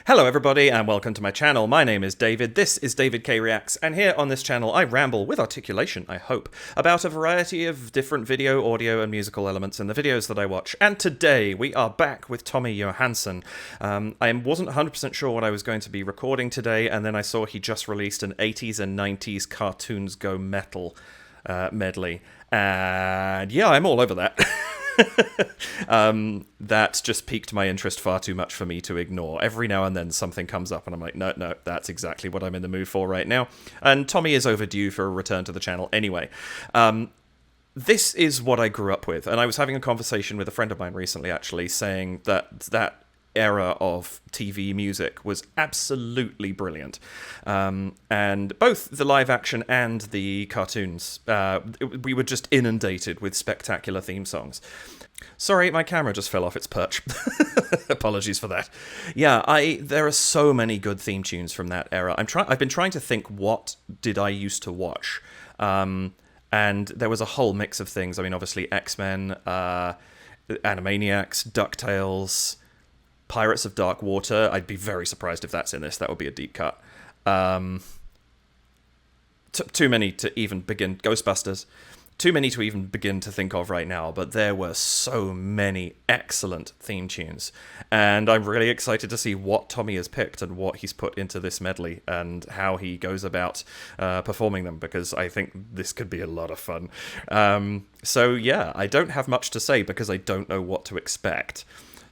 Hello everybody and welcome to my channel. My name is David, this is David K Reacts, and here on this channel I ramble, with articulation I hope, about a variety of different video, audio and musical elements in the videos that I watch. And today we are back with Tommy Johansson. I wasn't 100% sure what I was going to be recording today, and then I saw he just released an 80s and 90s Cartoons Go Metal medley. And yeah, I'm all over that. That just piqued my interest far too much for me to ignore. Every now and then something comes up and I'm like, no, that's exactly what I'm in the mood for right now. And Tommy is overdue for a return to the channel anyway. This is what I grew up with, and I was having a conversation with a friend of mine recently actually saying that era of TV music was absolutely brilliant. And both the live action and the cartoons, we were just inundated with spectacular theme songs. Sorry, my camera just fell off its perch. Apologies for that. Yeah, there are so many good theme tunes from that era. I've been trying to think, what did I used to watch? And there was a whole mix of things. I mean, obviously X-Men, Animaniacs, DuckTales, Pirates of Dark Water. I'd be very surprised if that's in this. That would be a deep cut. Too many to even begin. Ghostbusters. Too many to even begin to think of right now, but there were so many excellent theme tunes. And I'm really excited to see what Tommy has picked and what he's put into this medley and how he goes about performing them, because I think this could be a lot of fun. So yeah, I don't have much to say because I don't know what to expect.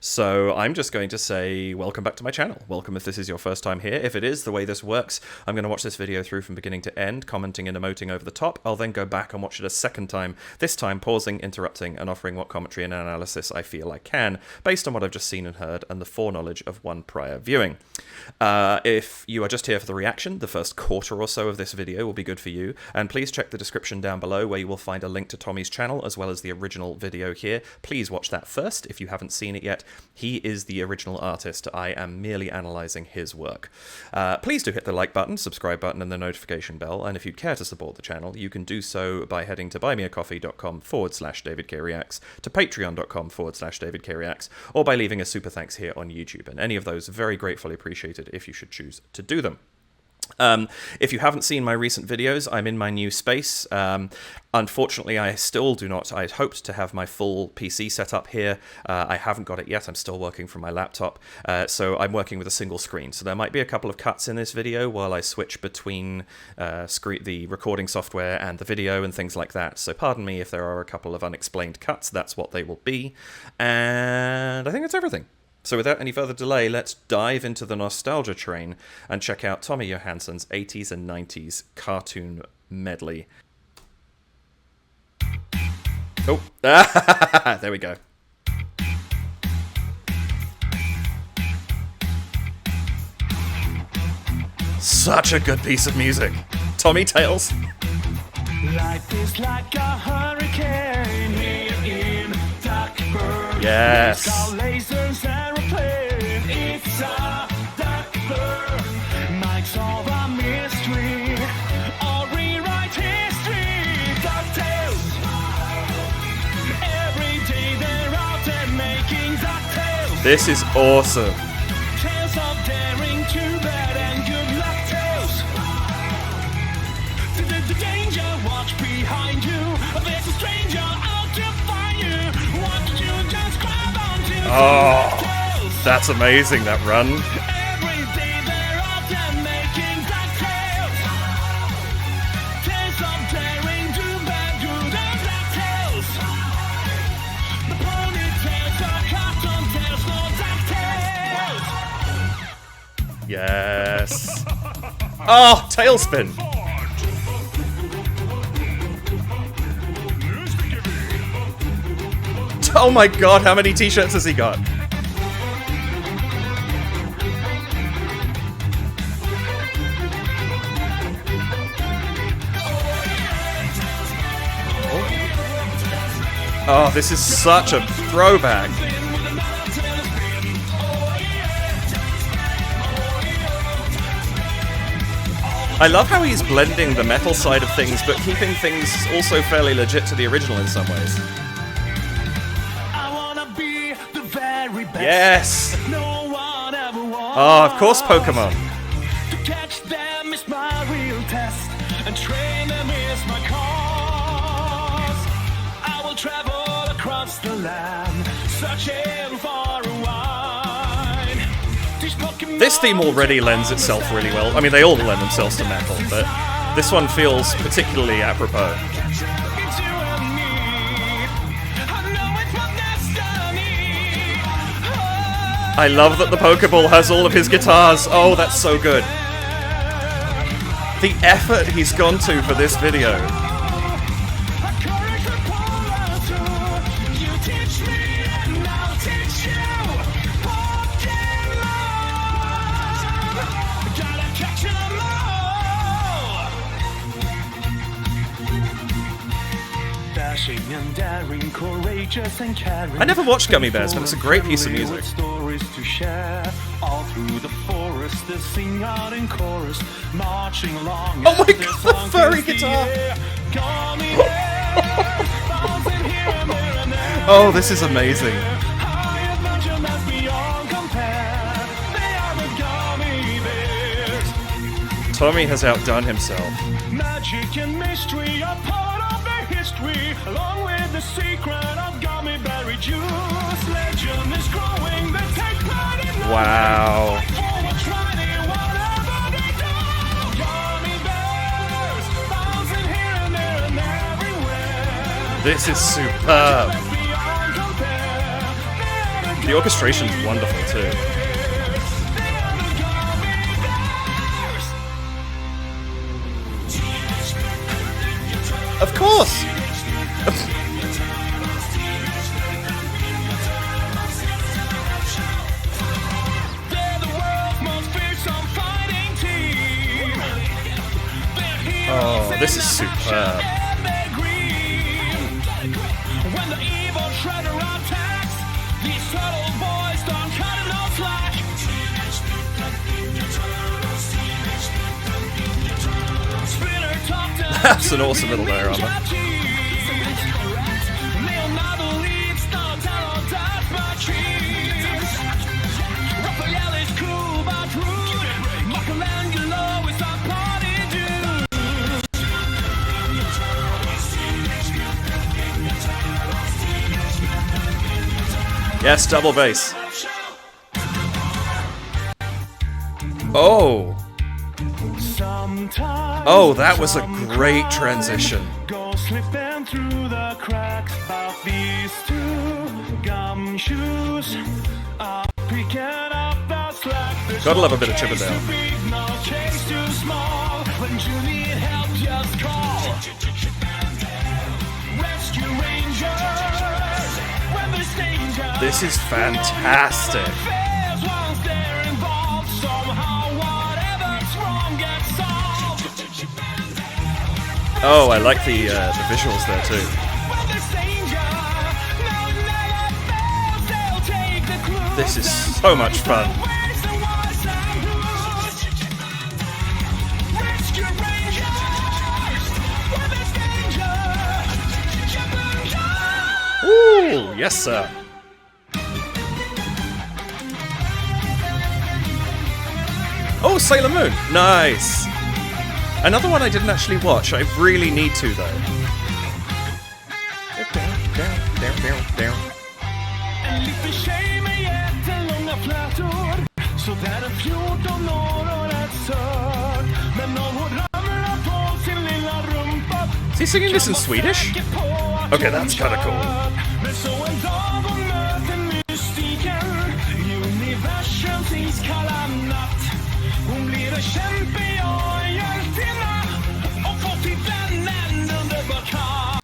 So I'm just going to say welcome back to my channel. Welcome if this is your first time here. If it is, the way this works, I'm going to watch this video through from beginning to end, commenting and emoting over the top. I'll then go back and watch it a second time, this time pausing, interrupting, and offering what commentary and analysis I feel I can, based on what I've just seen and heard and the foreknowledge of one prior viewing. If you are just here for the reaction, the first quarter or so of this video will be good for you, and please check the description down below where you will find a link to Tommy's channel as well as the original video here. Please watch that first if you haven't seen it yet. He is the original artist. I am merely analysing his work. Please do hit the like button, subscribe button, and the notification bell. And if you'd care to support the channel, you can do so by heading to buymeacoffee.com/DavidKReacts, to patreon.com/DavidKReacts, or by leaving a super thanks here on YouTube. And any of those very gratefully appreciated if you should choose to do them. If you haven't seen my recent videos, I'm in my new space. Unfortunately, I still do not. I'd hoped to have my full PC set up here. I haven't got it yet. I'm still working from my laptop. So I'm working with a single screen. So there might be a couple of cuts in this video while I switch between the recording software and the video and things like that. So pardon me if there are a couple of unexplained cuts. That's what they will be. And I think that's everything. So without any further delay, let's dive into the nostalgia train and check out Tommy Johansson's 80s and 90s cartoon medley. Oh, there we go. Such a good piece of music. Tommy Tales. Life is like a hurricane here in Darkwing. Yes. Lasers aeroplane. It's a Darkwing. Might solve a mystery or rewrite history. DuckTales. Every day they're out and making DuckTales. This is awesome. Tales of daring, too bad and good luck tales. The danger, watch behind you. There's a stranger out to find you. What did you just grab onto? Oh, that's amazing, that run. Every day they're out and making DuckTales. Tales of daring, too bad, good and DuckTales. The ponytails are cartoon tales, no DuckTales. Yes. Oh, TaleSpin. Oh my god, how many t-shirts has he got? Oh, this is such a throwback. I love how he's blending the metal side of things, but keeping things also fairly legit to the original in some ways. I wanna be the very best. Yes! No one ever was. Oh, of course, Pokemon. To catch them is my real test, and train them is my cause. I will travel across the land, searching for a wine. These Pokemon This theme already lends itself really well. I mean, they all lend themselves to metal, but this one feels particularly apropos. it's you and me. I know it's my destiny. I love that the Pokeball has all of his guitars. Oh, that's so good. The effort he's gone to for this video. You teach me and I'll teach you. Pokemon, gotta catch 'em all. Dashing and daring, courageous and caring. I never watched Gummy Bears, but it's a great piece of music. Stories to share. All through the forest, they sing out in chorus, marching along. Oh my as their God, the song furry fills the guitar. air. Gummy bears, bouncing here and there and there. Oh, this is amazing. High adventure that's beyond compare. They are the gummy bears. Tommy has outdone himself. Magic and mystery are part of their history, along with the secret of gummy berry juice. Legend is growing, they take pride in life. Wow. Forward trying whatever they do. Gummy bears, bouncing here and there and everywhere. This is superb. Beyond compare. They are the The orchestration's wonderful too. They are the gummy bears. Of course. They're the world's most fearsome fighting team. They're heroes Oh, this is in action superb. and they're green. When the evil shredder attacks, these subtle boys don't cut it no slack. Splinter talked and That's an awesome little diorama. Leonardo leads the talent that's my cheese. Raphael is cool but rude. Michelangelo is a party dude. Yes, double bass. Oh. Sometimes Oh, that was a great transition. go slipping through the cracks, but these two gumshoes are picking up the slack. There's Gotta love a no bit of case Chippendale. too big, no case too small. When you need help, just call Rescue Rangers. When there's danger, This is fantastic. affairs once they're involved, somehow whatever's wrong gets solved. Oh, I like the visuals there too. When there's danger, no never fails, they'll take the clue. This is so much fun. Ways the wise and who's. Rescue Rangers. When there's danger, Chippendale. Ooh, yes sir. Oh, Sailor Moon. Nice. Another one I didn't actually watch. I really need to though. En liten tjej med jättelånga flätor, så där är 14 år och rätt söt. Men om hon ramlar på sin lilla rumpa, Is he singing this in Swedish? Okay, that's kinda cool. men så en dag hon möter mystiken i universums iskalla natt. Hon blir en kämpe, ja, en hjältinna och får till vännen underbar katt.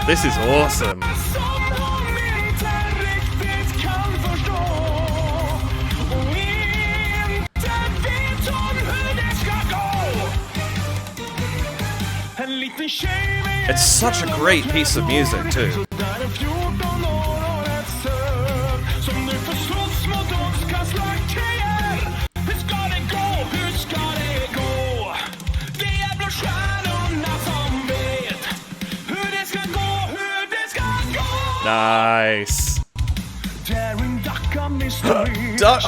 This is awesome. Som hon inte riktigt kan förstå. Och inte vet hon hur det ska gå. En liten tjej med It's such a great piece of music too. där är 14 år och rätt söt. Som nu får slåss mot ondskans lakejer. Hur ska det gå? Hur ska det gå? Det är blå stjärnorna som vet hur det ska gå, hur det ska gå. Nice. Daring duck, I'm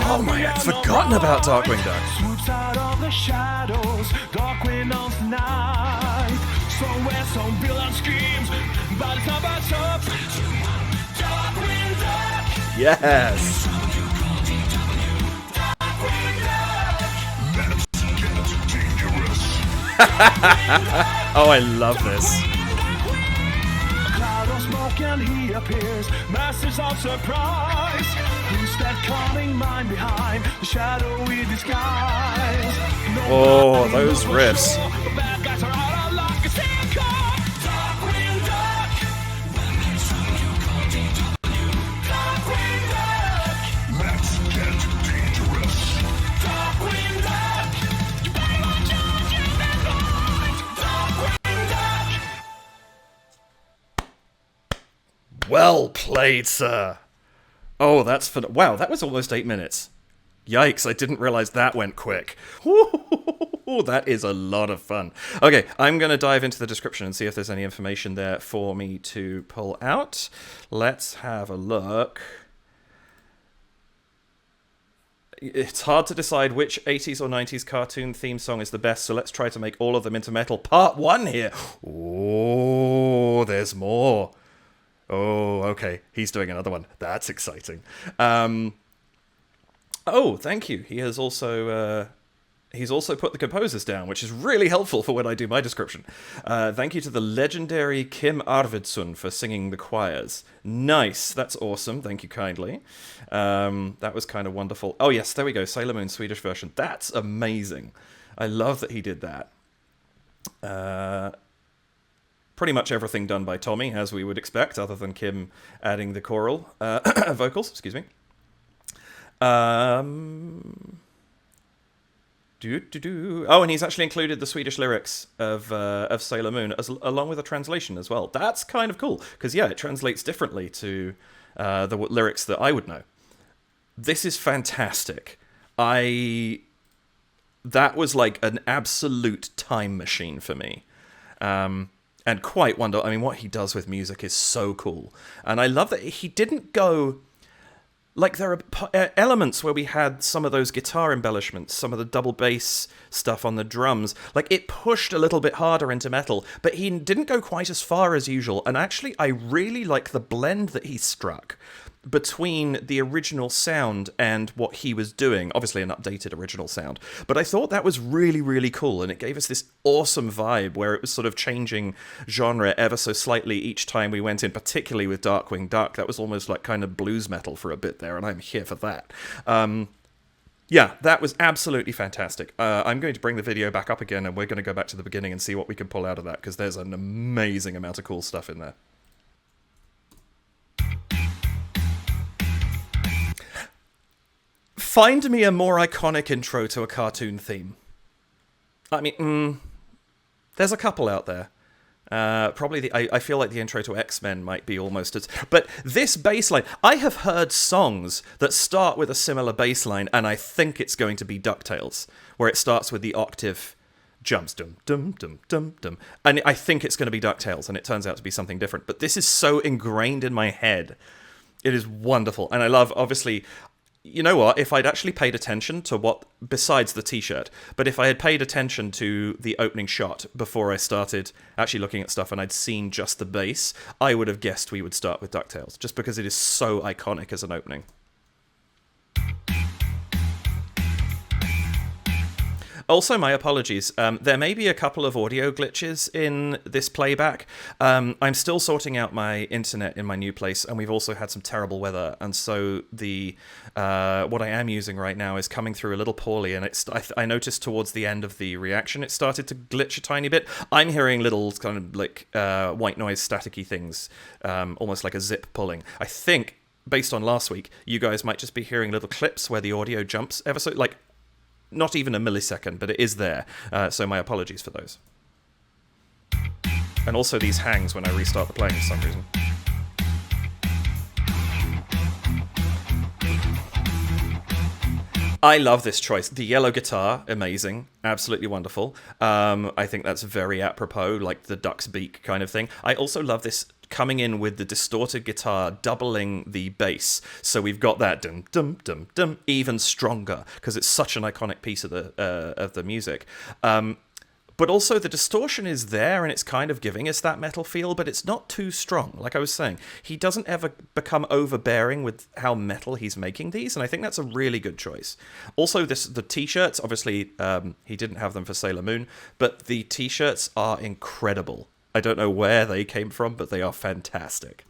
Oh my, I'd forgotten about Darkwing Duck. Swoops out of the shadows, Darkwing owns the night. Somewhere some villain screams, but it's about up. Darkwing Duck. Yes. Oh, I love this. Cloud of smoke and he appears, masters of surprise. Who's that cunning mind behind the shadowy disguise? Oh, those riffs. The bad guys are out of luck. It's still called Darkwing Duck. Darkwing Duck. Let's get dangerous. Darkwing Duck. You better watch out, you bad boys. Darkwing Duck. Well played, sir. Oh, that's for wow. That was almost 8 minutes. Yikes! I didn't realize that went quick. Ooh, that is a lot of fun. Okay, I'm going to dive into the description and see if there's any information there for me to pull out. Let's have a look. It's hard to decide which 80s or 90s cartoon theme song is the best, so let's try to make all of them into metal. Part 1 here. Oh, there's more. Oh, okay. He's doing another one. That's exciting. Oh, thank you. He has also he's also put the composers down, which is really helpful for when I do my description. Thank you to the legendary Kim Arvidsson for singing the choirs. Nice. That's awesome. Thank you kindly. That was kind of wonderful. Oh, yes. There we go. Sailor Moon Swedish version. That's amazing. I love that he did that. Pretty much everything done by Tommy, as we would expect, other than Kim adding the choral vocals. Excuse me. Oh, and he's actually included the Swedish lyrics of Sailor Moon along with a translation as well. That's kind of cool because yeah, it translates differently to the lyrics that I would know. This is fantastic. That was like an absolute time machine for me. And quite wonderful. I mean, what he does with music is so cool. And I love that he didn't go... Like, there are elements where we had some of those guitar embellishments, some of the double bass stuff on the drums. Like, it pushed a little bit harder into metal, but he didn't go quite as far as usual. And actually, I really like the blend that he struck between the original sound and what he was doing. Obviously an updated original sound. But I thought that was really, really cool. And it gave us this awesome vibe where it was sort of changing genre ever so slightly each time we went in, particularly with Darkwing Duck. That was almost like kind of blues metal for a bit there, and I'm here for that. Yeah, that was absolutely fantastic. I'm going to bring the video back up again, and we're going to go back to the beginning and see what we can pull out of that, because there's an amazing amount of cool stuff in there. Find me a more iconic intro to a cartoon theme. I mean, there's a couple out there. Probably I feel like the intro to X-Men might be almost as... But this bass line, I have heard songs that start with a similar bass line, and I think it's going to be DuckTales, where it starts with the octave jumps, dum, dum, dum, dum, dum. And I think it's going to be DuckTales, and it turns out to be something different. But this is so ingrained in my head. It is wonderful. And I love, obviously... You know what? If I'd actually paid attention to what, besides the t-shirt, but if I had paid attention to the opening shot before I started actually looking at stuff and I'd seen just the bass, I would have guessed we would start with DuckTales, just because it is so iconic as an opening. Also, my apologies. There may be a couple of audio glitches in this playback. I'm still sorting out my internet in my new place, and we've also had some terrible weather. And so the what I am using right now is coming through a little poorly. And I noticed towards the end of the reaction, it started to glitch a tiny bit. I'm hearing little kind of like white noise staticky things, almost like a zip pulling. I think, based on last week, you guys might just be hearing little clips where the audio jumps ever so, like, not even a millisecond, but it is there. So my apologies for those. And also these hangs when I restart the playing for some reason. I love this choice. The yellow guitar, amazing. Absolutely wonderful. I think that's very apropos, like the duck's beak kind of thing. I also love this coming in with the distorted guitar, doubling the bass. So we've got that dum dum dum dum even stronger because it's such an iconic piece of the music. But also the distortion is there and it's kind of giving us that metal feel, but it's not too strong. Like I was saying, he doesn't ever become overbearing with how metal he's making these, and I think that's a really good choice. Also, the t-shirts, obviously he didn't have them for Sailor Moon, but the t-shirts are incredible. I don't know where they came from, but they are fantastic.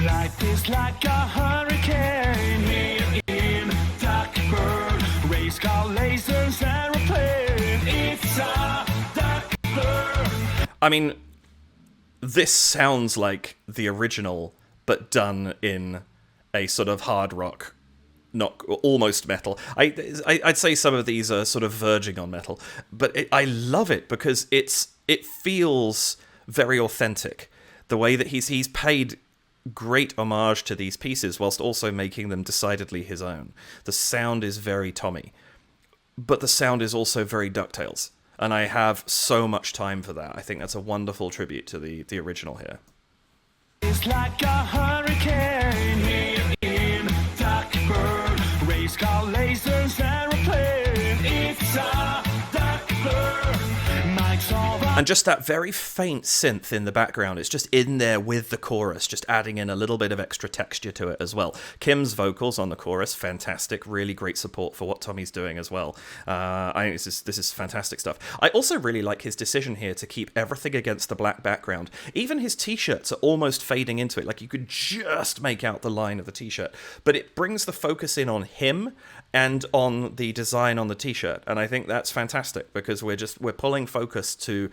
Life is like a hurricane here in Darkwing. Race car, lasers, aeroplane. It's a Darkwing. I mean, this sounds like the original, but done in a sort of hard rock, not almost metal. I'd say some of these are sort of verging on metal, but I love it because it feels very authentic. The way that he's paid great homage to these pieces whilst also making them decidedly his own. The sound is very Tommy, but the sound is also very DuckTales, and I have so much time for that. I think that's a wonderful tribute to the original here. It's like a hurricane here in Darkwing. Race car, lasers, aeroplane. It's a Darkwing. Mike's over. And just that very faint synth in the background, it's just in there with the chorus, just adding in a little bit of extra texture to it as well. Kim's vocals on the chorus, fantastic, really great support for what Tommy's doing as well. I think this is fantastic stuff. I also really like his decision here to keep everything against the black background. Even his t-shirts are almost fading into it, like you could just make out the line of the t-shirt, but it brings the focus in on him and on the design on the t-shirt, and I think that's fantastic because we're pulling focus to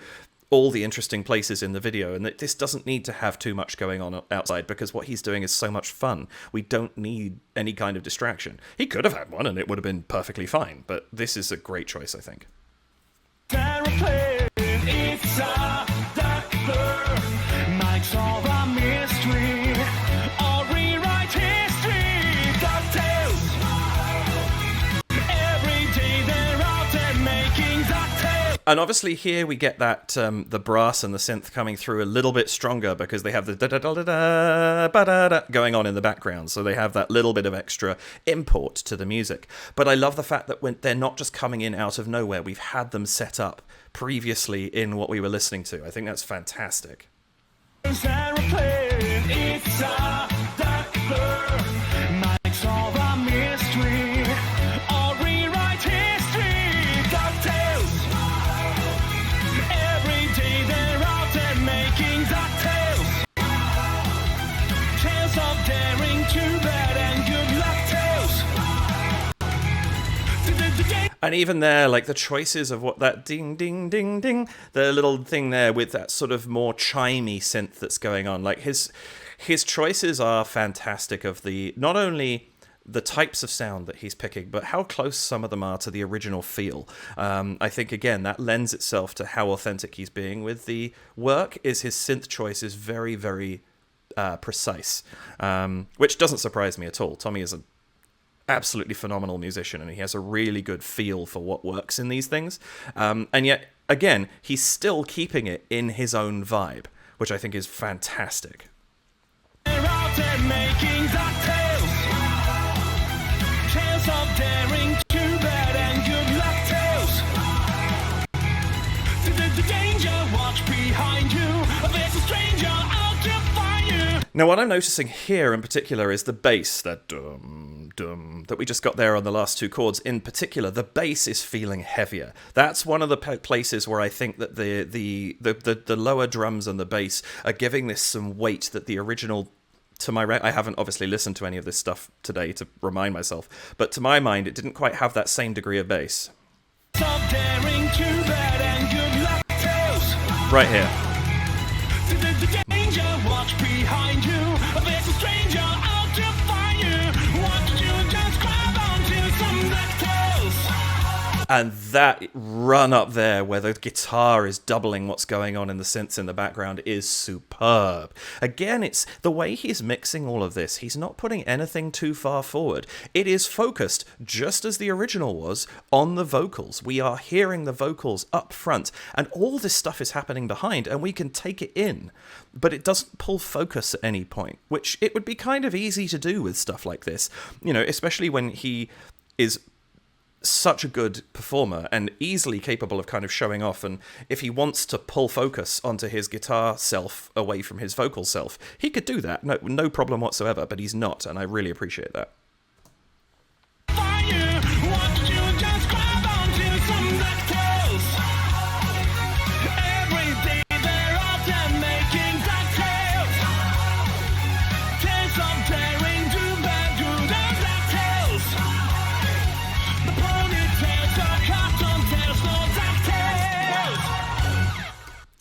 all the interesting places in the video, and that this doesn't need to have too much going on outside because what he's doing is so much fun. We don't need any kind of distraction. He could have had one and it would have been perfectly fine, but this is a great choice, I think. Aeroplane. It's a Darkwing. Mike's over mystery. Or rewrite history. DuckTales. Every day they're out and making DuckTales. And obviously here we get that the brass and the synth coming through a little bit stronger because they have the da-da-da-da-da, ba-da-da going on in the background. So they have that little bit of extra import to the music. But I love the fact that when they're not just coming in out of nowhere, we've had them set up previously in what we were listening to. I think that's fantastic. Aeroplane. It's a Darkwing. Mike's over mystery. Or rewrite history. DuckTales. Every day they're out and making DuckTales. Tales of daring, too bad and good luck tales. And even there, like the choices of what that ding, ding, ding, ding, the little thing there with that sort of more chimey synth that's going on. Like his choices are fantastic of the, not only the types of sound that he's picking, but how close some of them are to the original feel. I think, again, that lends itself to how authentic he's being with the work. Is his synth choice is very, very precise, which doesn't surprise me at all. Tommy is an absolutely phenomenal musician, and he has a really good feel for what works in these things. And yet, again, he's still keeping it in his own vibe, which I think is fantastic. They're out and making DuckTales. Tales of daring, too bad and good luck tales. The danger, watch behind you. There's a stranger out to find you. Now, what I'm noticing here in particular is the bass, that dum dum that we just got there on the last two chords. In particular, the bass is feeling heavier. That's one of the places where I think that the lower drums and the bass are giving this some weight that the original. To my I haven't obviously listened to any of this stuff today to remind myself, but to my mind, it didn't quite have that same degree of bass. Of daring, too bad and good luck tales. Right here. The danger, watch behind you. There's a stranger out to find you. What did you just grab onto some DuckTales? And that run up there where the guitar is doubling what's going on in the synths in the background is superb. Again, it's the way he's mixing all of this. He's not putting anything too far forward. It is focused, just as the original was, on the vocals. We are hearing the vocals up front, and all this stuff is happening behind, and we can take it in. But it doesn't pull focus at any point, which it would be kind of easy to do with stuff like this. You know, especially when he is such a good performer and easily capable of kind of showing off, and if he wants to pull focus onto his guitar self away from his vocal self, he could do that, no problem whatsoever, but he's not, and I really appreciate that.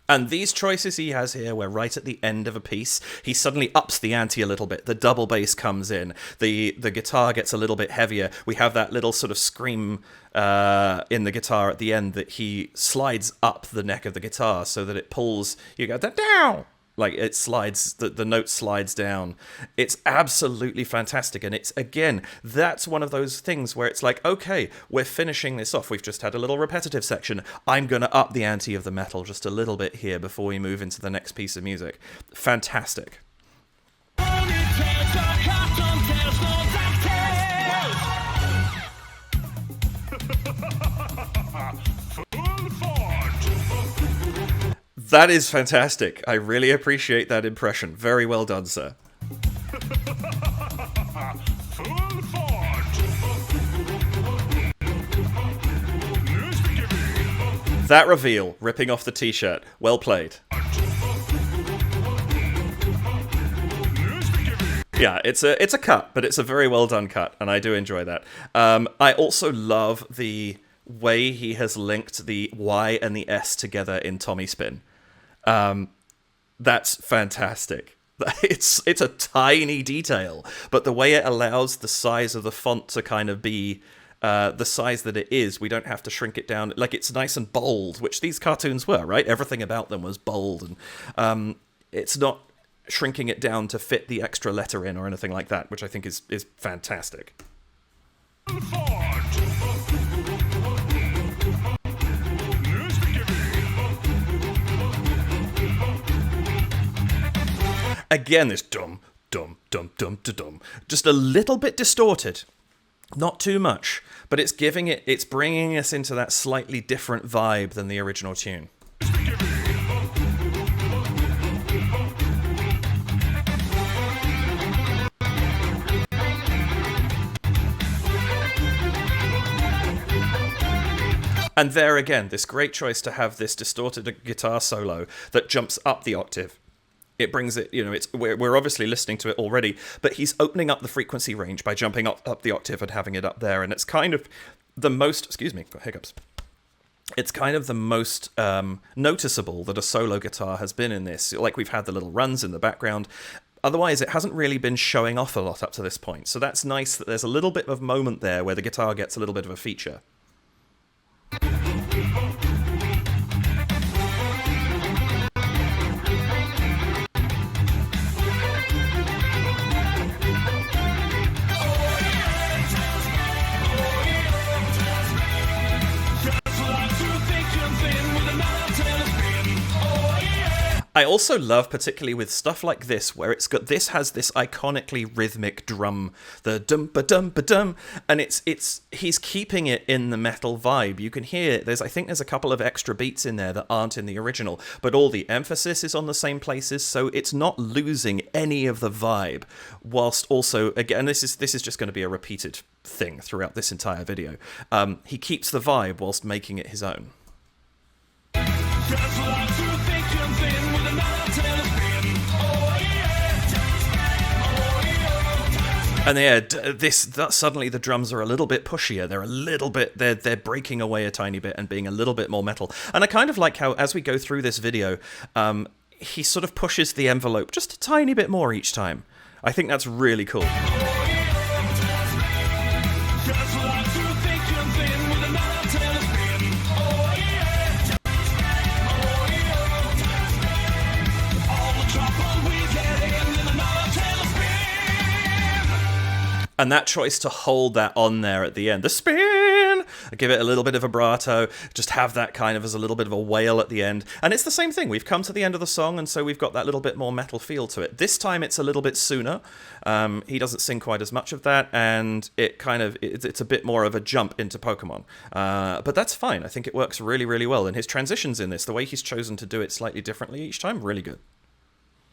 And these choices he has here, we're right at the end of a piece. He suddenly ups the ante a little bit. The double bass comes in. The guitar gets a little bit heavier. We have that little sort of scream in the guitar at the end that he slides up the neck of the guitar so that it pulls, you go, down! Like, it slides, the note slides down. It's absolutely fantastic. And it's, again, that's one of those things where it's like, okay, we're finishing this off. We've just had a little repetitive section. I'm going to up the ante of the metal just a little bit here before we move into the next piece of music. Fantastic. That is fantastic. I really appreciate that impression. Very well done, sir. That reveal, ripping off the t-shirt. Well played. Yeah, it's a cut, but it's a very well done cut, and I do enjoy that. I also love the way he has linked the Y and the S together in TaleSpin. That's fantastic. It's a tiny detail, but the way it allows the size of the font to kind of be the size that it is, we don't have to shrink it down. Like, it's nice and bold, which these cartoons were, right? Everything about them was bold, and it's not shrinking it down to fit the extra letter in or anything like that, which I think is fantastic. Again, this dum, dum, dum, dum, dum, dum. Just a little bit distorted. Not too much, but it's bringing us into that slightly different vibe than the original tune. And there again, this great choice to have this distorted guitar solo that jumps up the octave. It brings it, we're obviously listening to it already, but he's opening up the frequency range by jumping up the octave and having it up there, and it's kind of the most, got hiccups. It's kind of the most noticeable that a solo guitar has been in this. Like, we've had the little runs in the background. Otherwise, it hasn't really been showing off a lot up to this point. So that's nice that there's a little bit of moment there where the guitar gets a little bit of a feature. I also love, particularly with stuff like this, where this has this iconically rhythmic drum, the dum ba dum ba dum, and he's keeping it in the metal vibe. You can hear I think there's a couple of extra beats in there that aren't in the original, but all the emphasis is on the same places, so it's not losing any of the vibe. Whilst also, again, this is just going to be a repeated thing throughout this entire video. He keeps the vibe whilst making it his own. And suddenly the drums are a little bit pushier. They're breaking away a tiny bit and being a little bit more metal. And I kind of like how, as we go through this video, he sort of pushes the envelope just a tiny bit more each time. I think that's really cool. And that choice to hold that on there at the end, the spin, give it a little bit of vibrato, just have that kind of as a little bit of a wail at the end. And it's the same thing. We've come to the end of the song, and so we've got that little bit more metal feel to it. This time it's a little bit sooner. He doesn't sing quite as much of that, and it's a bit more of a jump into Pokemon. But that's fine. I think it works really, really well. And his transitions in this, the way he's chosen to do it slightly differently each time, really good.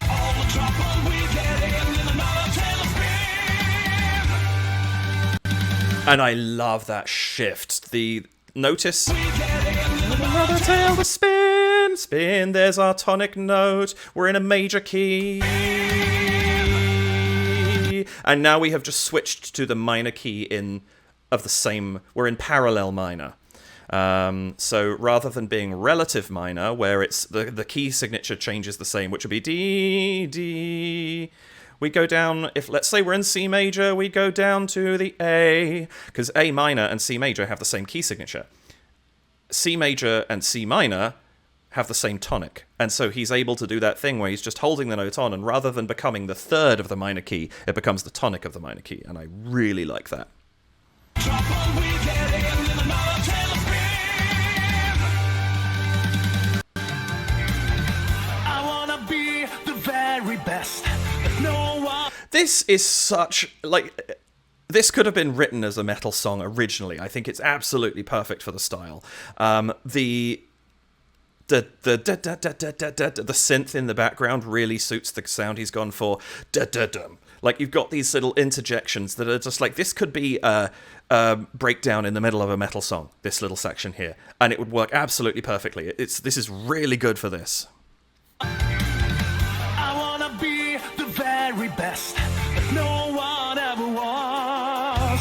All the trouble we get in another TaleSpin. And I love that shift. The notice another tail to spin, spin. There's our tonic note. We're in a major key, and now we have just switched to the minor key of the same. We're in parallel minor. So rather than being relative minor, where it's the key signature changes the same, which would be D, D. We go down, if let's say we're in C major, we go down to the A, because A minor and C major have the same key signature. C major and C minor have the same tonic, and so he's able to do that thing where he's just holding the note on, and rather than becoming the third of the minor key, it becomes the tonic of the minor key, and I really like that. Trouble we get in another TaleSpin. I wanna be the very best. No one. This is such, like, this could have been written as a metal song originally. I think it's absolutely perfect for the style. The synth in the background really suits the sound he's gone for. Like, you've got these little interjections that are just like, this could be a breakdown in the middle of a metal song, this little section here, and it would work absolutely perfectly. This is really good for this. I wanna be the very best that no one ever was.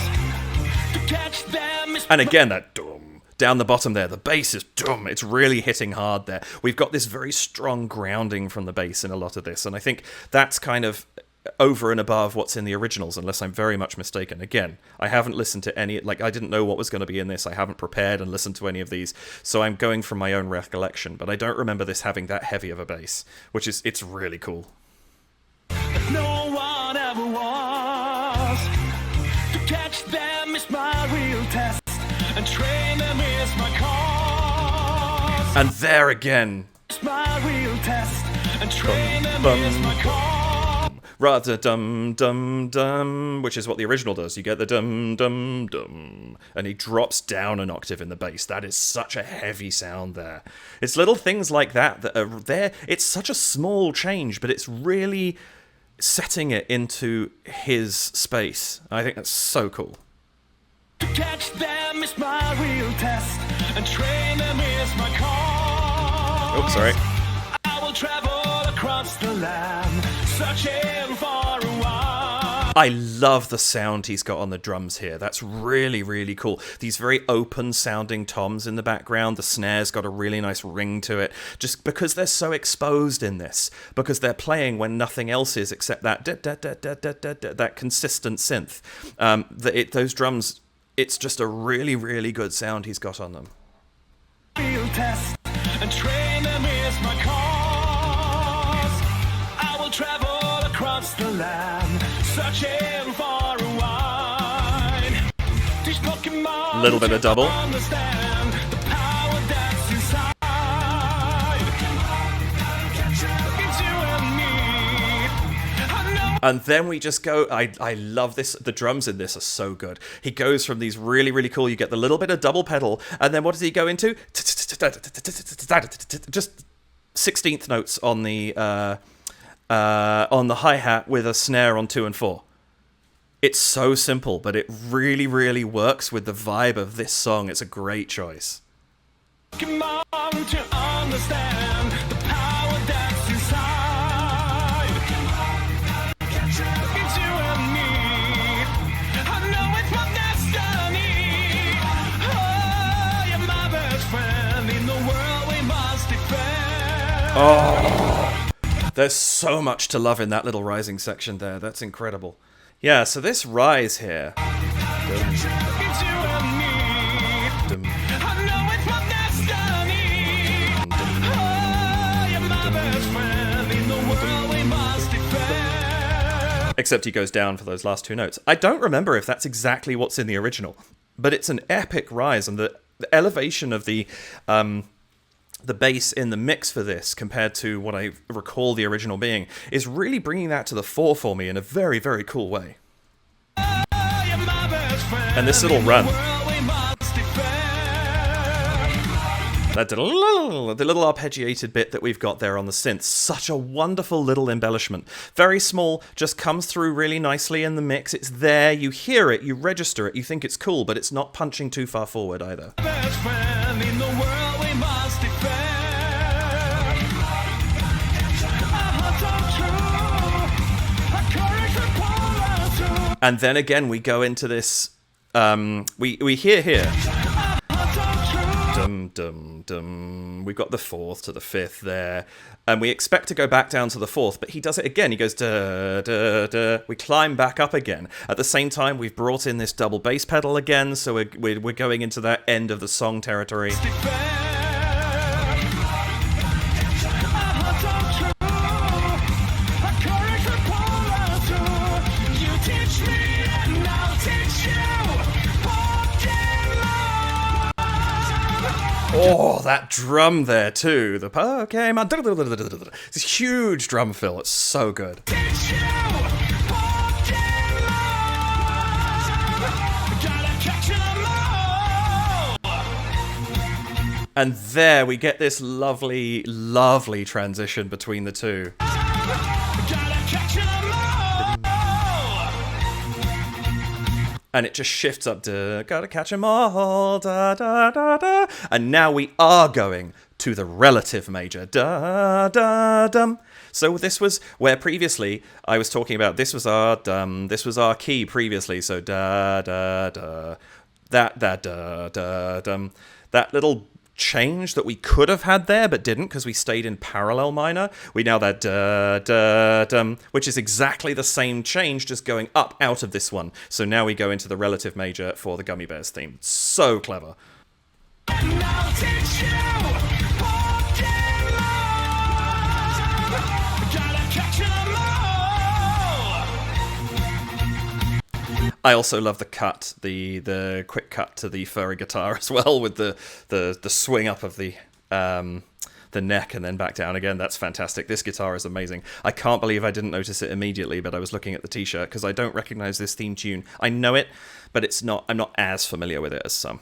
To catch them is And again, that dum down the bottom there, the bass is dum. It's really hitting hard there. We've got this very strong grounding from the bass in a lot of this, and I think that's kind of over and above what's in the originals, unless I'm very much mistaken. Again, I haven't listened to any, like, I didn't know what was going to be in this. I haven't prepared and listened to any of these, so I'm going from my own recollection, but I don't remember this having that heavy of a bass, it's really cool. no one ever was. To catch them is my real test, and train them is my cause. And there again, It's my real test, and train them is my cause. rather dum dum dum, which is what the original does. You get the dum dum dum, and he drops down an octave in the bass. That is such a heavy sound there. It's little things like that are there. It's such a small change, but it's really setting it into his space. I think that's so cool. To catch them is my real test, and train them is my cause. Oh, sorry. I will travel across the land, searching for a while. I love the sound he's got on the drums here. That's really, really cool. These very open-sounding toms in the background. The snare's got a really nice ring to it, just because they're so exposed in this, because they're playing when nothing else is except that that consistent synth. Those drums, it's just a really, really good sound he's got on them. Real test, and train them is my cause. I will travel across the land, searching for a wine. These Pokemon Little bit of double. understand the power that's inside. It's you and me. I know. And then we just go, I love this, the drums in this are so good. He goes from these really, really cool, you get the little bit of double pedal, and then what does he go into? Just 16th notes on the hi-hat with a snare on 2 and 4. It's so simple, but it really, really works with the vibe of this song. It's a great choice. Pokemon to understand the power that's inside. It's you and me. I know it's my destiny. Oh, you're my best friend in the world we must defend. Oh, there's so much to love in that little rising section there. That's incredible. Yeah, so this rise here. It's you and me. Dum, I know it's my destiny. Oh, you're my best friend in the world we must defend. Except he goes down for those last two notes. I don't remember if that's exactly what's in the original, but it's an epic rise, and the elevation of the bass in the mix for this compared to what I recall the original being is really bringing that to the fore for me in a very, very cool way. And this little run, the little arpeggiated bit that we've got there on the synth, such a wonderful little embellishment. Very small, just comes through really nicely in the mix. It's there, you hear it, you register it, you think it's cool, but it's not punching too far forward either. And then again, we go into this, we hear here, dum dum dum, we've got the fourth to the fifth there, and we expect to go back down to the fourth, but he does it again, he goes da da da, we climb back up again. At the same time, we've brought in this double bass pedal again, so we're going into that end of the song territory. Oh, that drum there too. The Pokémon. This huge drum fill. It's so good. And there we get this lovely, lovely transition between the two. And it just shifts up to gotta catch 'em all, da da da da. And now we are going to the relative major, da da dum. So this was where previously I was talking about this was our dum, this was our key previously. So da da da, that da da dum, that little change that we could have had there but didn't because we stayed in parallel minor. We now that da da dum, which is exactly the same change, just going up out of this one. So now we go into the relative major for the Gummi Bears theme. So clever. I also love the cut, the quick cut to the furry guitar as well, with the swing up of the neck and then back down again. That's fantastic. This guitar is amazing. I can't believe I didn't notice it immediately, but I was looking at the t-shirt because I don't recognize this theme tune. I know it, but it's not. I'm not as familiar with it as some.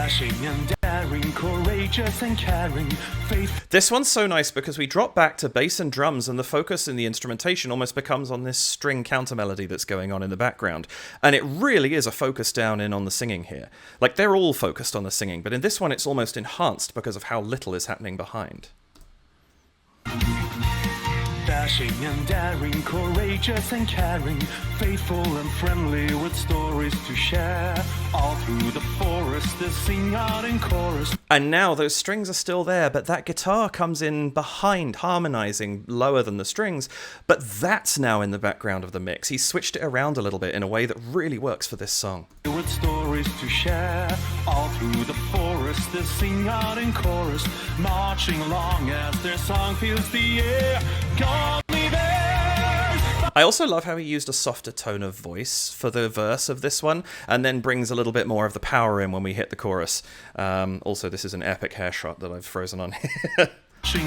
And daring, courageous and caring, this one's so nice because we drop back to bass and drums and the focus in the instrumentation almost becomes on this string counter melody that's going on in the background. And it really is a focus down in on the singing here. Like, they're all focused on the singing, but in this one it's almost enhanced because of how little is happening behind. Dashing and daring, courageous and caring, faithful and friendly with stories to share. All through the forest they sing out in chorus. And now those strings are still there, but that guitar comes in behind, harmonizing lower than the strings, but that's now in the background of the mix. He switched it around a little bit in a way that really works for this song. With stories to share, all through the forest they sing out in chorus, marching along as their song fills the air. I also love how he used a softer tone of voice for the verse of this one, and then brings a little bit more of the power in when we hit the chorus. Also, this is an epic hair shot that I've frozen on here.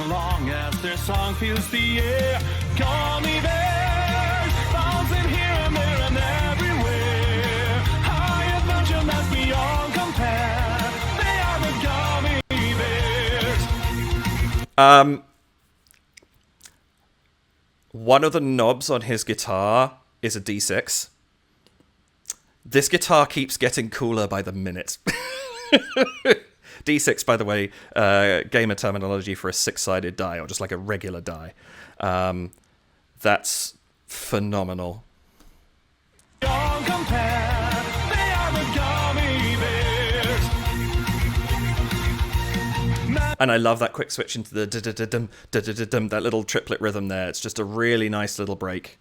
Along as their song fills the air. Gummi Bears, bouncing here and there and everywhere. High adventure that's beyond compare. They are the Gummi Bears. One of the knobs on his guitar is a D6. This guitar keeps getting cooler by the minute. D6, by the way, gamer terminology for a six-sided die, or just like a regular die. That's phenomenal. And I love that quick switch into the da-da-da-dum, da-da-da-dum, that little triplet rhythm there. It's just a really nice little break.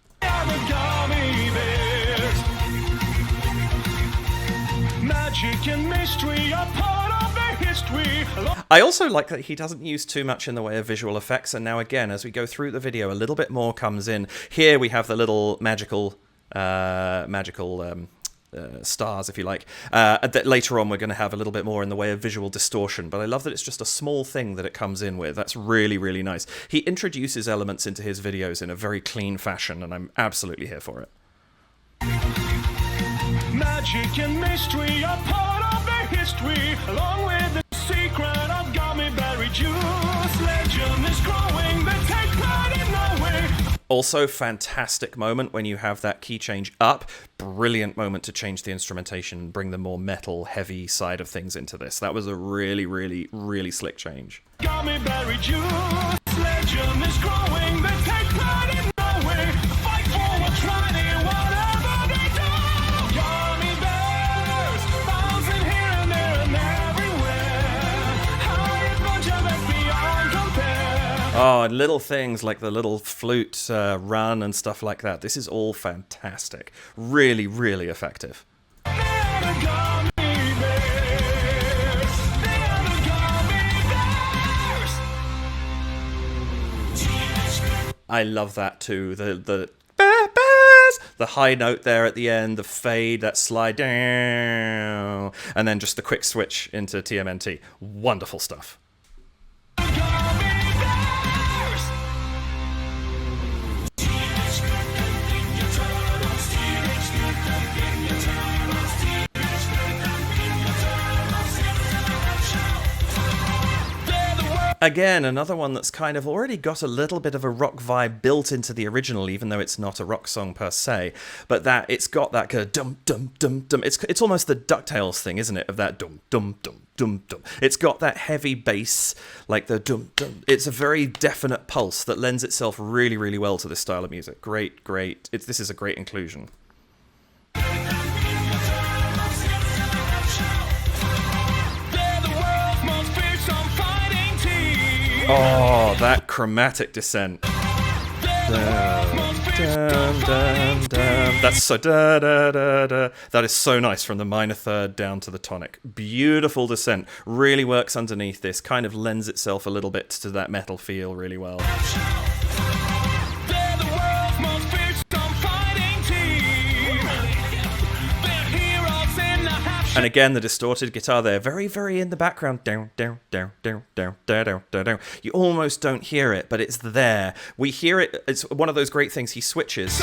Magic and mystery are part of their history. I also like that he doesn't use too much in the way of visual effects, and now again, as we go through the video, a little bit more comes in. Here we have the little magical stars, if you like. That later on we're going to have a little bit more in the way of visual distortion, but I love that it's just a small thing that it comes in with. That's really, really nice. He introduces elements into his videos in a very clean fashion, and I'm absolutely here for it. Magic and mystery are part of the history, along with the secret of gummy berry juice. Legend is growing, they take pride in knowing. Also, fantastic moment when you have that key change up. Brilliant moment to change the instrumentation and bring the more metal, heavy side of things into this. That was a really, really, really slick change. Gummy berry juice, legend is growing, they take pride in knowing. Fight for what's right in whatever they do. Gummy bears, bouncing here and there and everywhere. Highest bunch of us beyond compare. Oh, and little things like the little flute run and stuff like that. This is all fantastic. Really, really effective. They're the gummy bears. They're the gummy bears. I love that too. The bears, the high note there at the end, the fade, that slide down, and then just the quick switch into TMNT. Wonderful stuff. Again, another one that's kind of already got a little bit of a rock vibe built into the original, even though it's not a rock song per se. But that it's got that kind of dum dum dum dum. It's almost the DuckTales thing, isn't it? Of that dum dum dum dum dum. It's got that heavy bass, like the dum dum. It's a very definite pulse that lends itself really, really well to this style of music. Great, great. This is a great inclusion. Oh, that chromatic descent. Dum, dum, dum, dum. That's so da da da da. That is so nice from the minor third down to the tonic. Beautiful descent. Really works underneath this. Kind of lends itself a little bit to that metal feel really well. And again, the distorted guitar there, very, very in the background. Down, down, down, down, down, down, down, down, down. You almost don't hear it, but it's there. We hear it. It's one of those great things. He switches.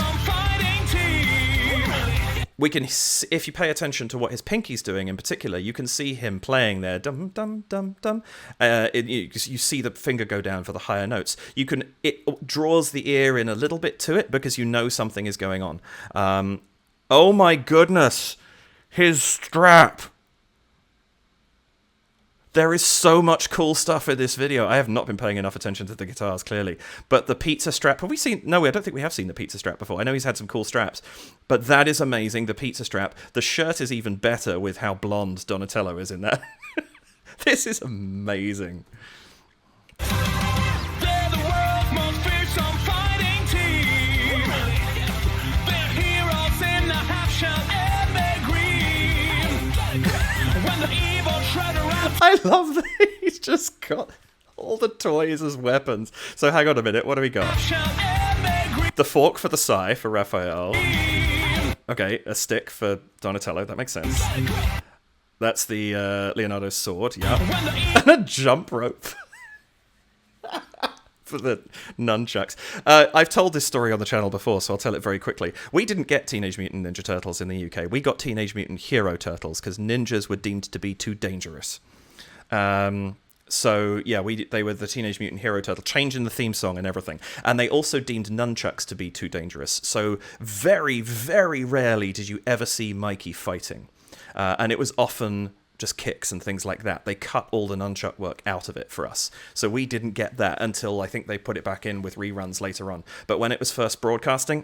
We can, if you pay attention to what his pinky's doing in particular, you can see him playing there. Dum dum dum dum. You see the finger go down for the higher notes. It draws the ear in a little bit to it because you know something is going on. Oh my goodness. His strap. There is so much cool stuff in this video. I have not been paying enough attention to the guitars, clearly. But the pizza strap, have we seen? No, I don't think we have seen the pizza strap before. I know he's had some cool straps. But that is amazing, the pizza strap. The shirt is even better with how blonde Donatello is in that. This is amazing. I love that he's just got all the toys as weapons. So hang on a minute, what do we got? The fork for the sai for Raphael. Okay, a stick for Donatello, that makes sense. That's the Leonardo's sword, yeah. And a jump rope. For the nunchucks. I've told this story on the channel before, so I'll tell it very quickly. We didn't get Teenage Mutant Ninja Turtles in the UK. We got Teenage Mutant Hero Turtles because ninjas were deemed to be too dangerous. So yeah, they were the Teenage Mutant Hero Turtle, changing the theme song and everything. And they also deemed nunchucks to be too dangerous. So very, very rarely did you ever see Mikey fighting. And it was often just kicks and things like that. They cut all the nunchuck work out of it for us. So we didn't get that until I think they put it back in with reruns later on. But when it was first broadcasting,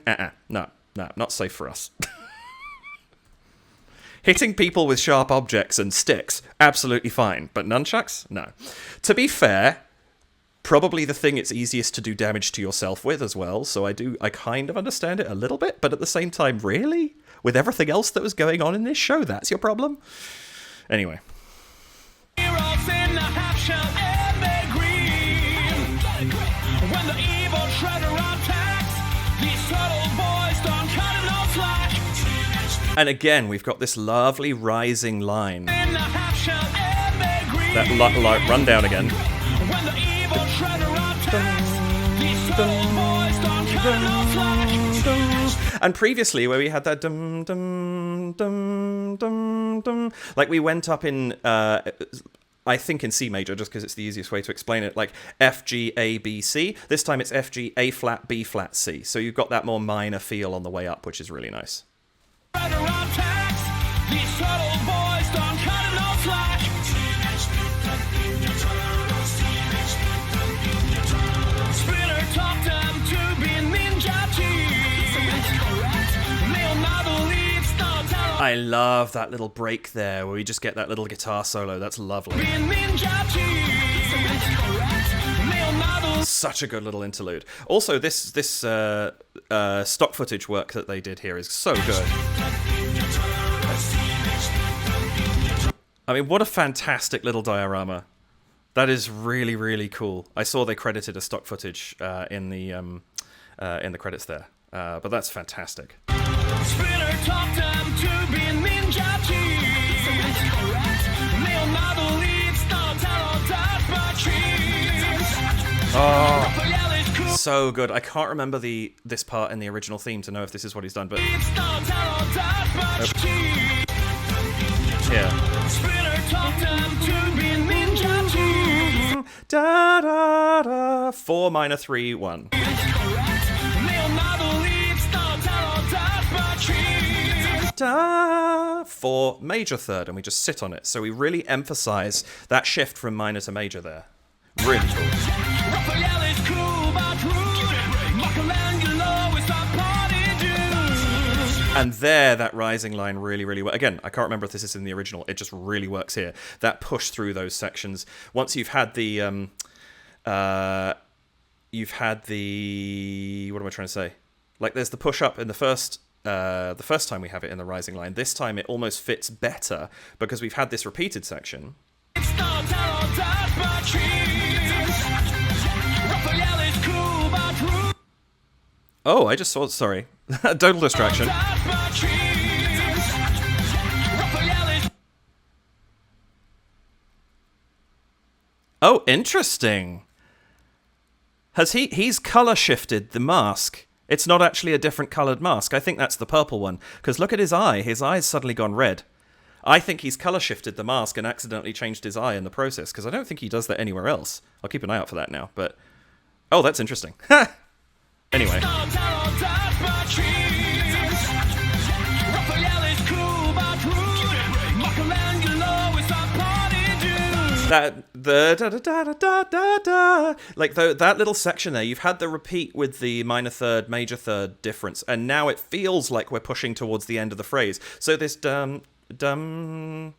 no, not safe for us. Hitting people with sharp objects and sticks, absolutely fine. But nunchucks? No. To be fair, probably the thing it's easiest to do damage to yourself with as well. So I kind of understand it a little bit. But at the same time, really? With everything else that was going on in this show, that's your problem? Anyway. Heroes in the half shell. shredder attacks. These turtle boys don't cut it no slack. And again, we've got this lovely rising line. In the half shell and they green. That run down again. When the evil shredder attacks. These turtle boys don't cut it no slack. And previously, where we had that dum dum dum dum dum, like we went up in, I think in C major, just because it's the easiest way to explain it, like F, G, A, B, C. This time it's F, G, A flat, B flat, C. So you've got that more minor feel on the way up, which is really nice. Shredder attacks. These turtle boys don't cut it no slack. Splinter taught them to be ninja teens. Leonardo leads the talent. I love that little break there where we just get that little guitar solo. That's lovely. Ninja teens. Leonardo. Such a good little interlude. Also, this stock footage work that they did here is so good. I mean, what a fantastic little diorama. That is really, really cool. I saw they credited a stock footage in the credits there, but that's fantastic. Splinter taught them to be ninja teens. Leonardo leads the talent at Patricia. Oh, so good. I can't remember this part in the original theme to know if this is what he's done, but here. Splinter taught them to be ninja teens. Da da da. 4 minor 3 1. Leonardo leads the talent at Patricia. Da 4 major third, and we just sit on it. So we really emphasize that shift from minor to major there. Really cool. Raphael is cool but rude. Michelangelo is a party dude. And there, that rising line really, really works. Again, I can't remember if this is in the original. It just really works here. That push through those sections. Once you've had the, what am I trying to say? Like, there's the push up in the first time we have it in the rising line. This time it almost fits better because we've had this repeated section. It's the talent at Patricia. Raphael is cool but rude. Oh, I just saw, sorry. Total distraction. Oh, interesting. He's color shifted the mask. It's not actually a different colored mask. I think that's the purple one. Because look at his eye. His eye's suddenly gone red. I think he's color shifted the mask and accidentally changed his eye in the process. Because I don't think he does that anywhere else. I'll keep an eye out for that now. But oh, that's interesting. Anyway. That the da da da da da da, like that little section there, you've had the repeat with the minor third, major third difference, and now it feels like we're pushing towards the end of the phrase. So this dum dum